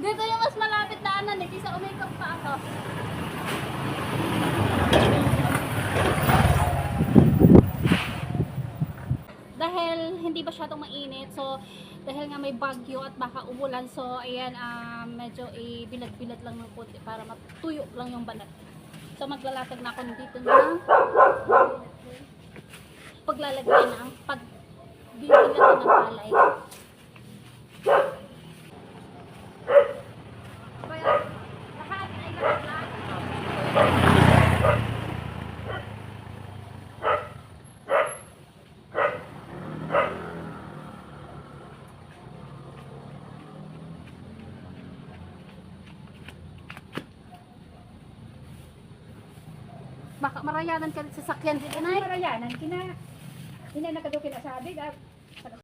Dito yung mas malapit na ano, kaysa umikot pa ako. Dahil hindi ba masyadong mainit, so dahil nga may bagyo at baka umulan, so ayan, medyo bilad-bilad lang ng konti para matuyo lang yung balat. So maglalatag na ako dito ng paglalagay ng pagbibilat ng palay. Lahat ay lahat. Baka marayanan ka rin sa sakyan dito, Nay. Marayanan kina. Hindi na nakado kinasabi.